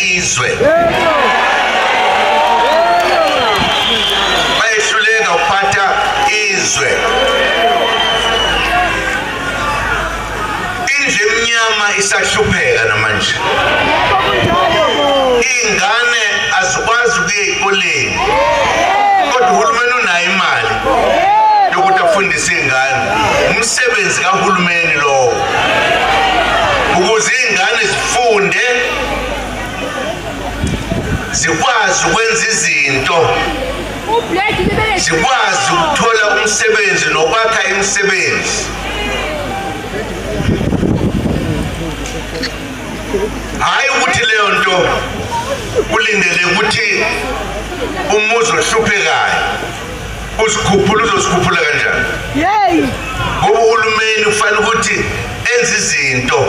izwe. Bayehluleka ukuphatha izwe. Indlu emnyama isahlupheka namanje. Ingane azikwazi ukuya esikoleni. Kodwa uhulumeni unayo imali yokuthi afundise ingane. Umsebenzi kahulumeni lowo. Ukuze ingane zifunde zikwazi ukwenza izinto. Zikwazi ukuthola umsebenzi nokwakha imisebenzi. Hayi ukuthi leyo nto ulindele ukuthi umuzi ohluphekayo uzokhuphula kanjani. Ngoba uhulumeni ufanele ukuthi enze izinto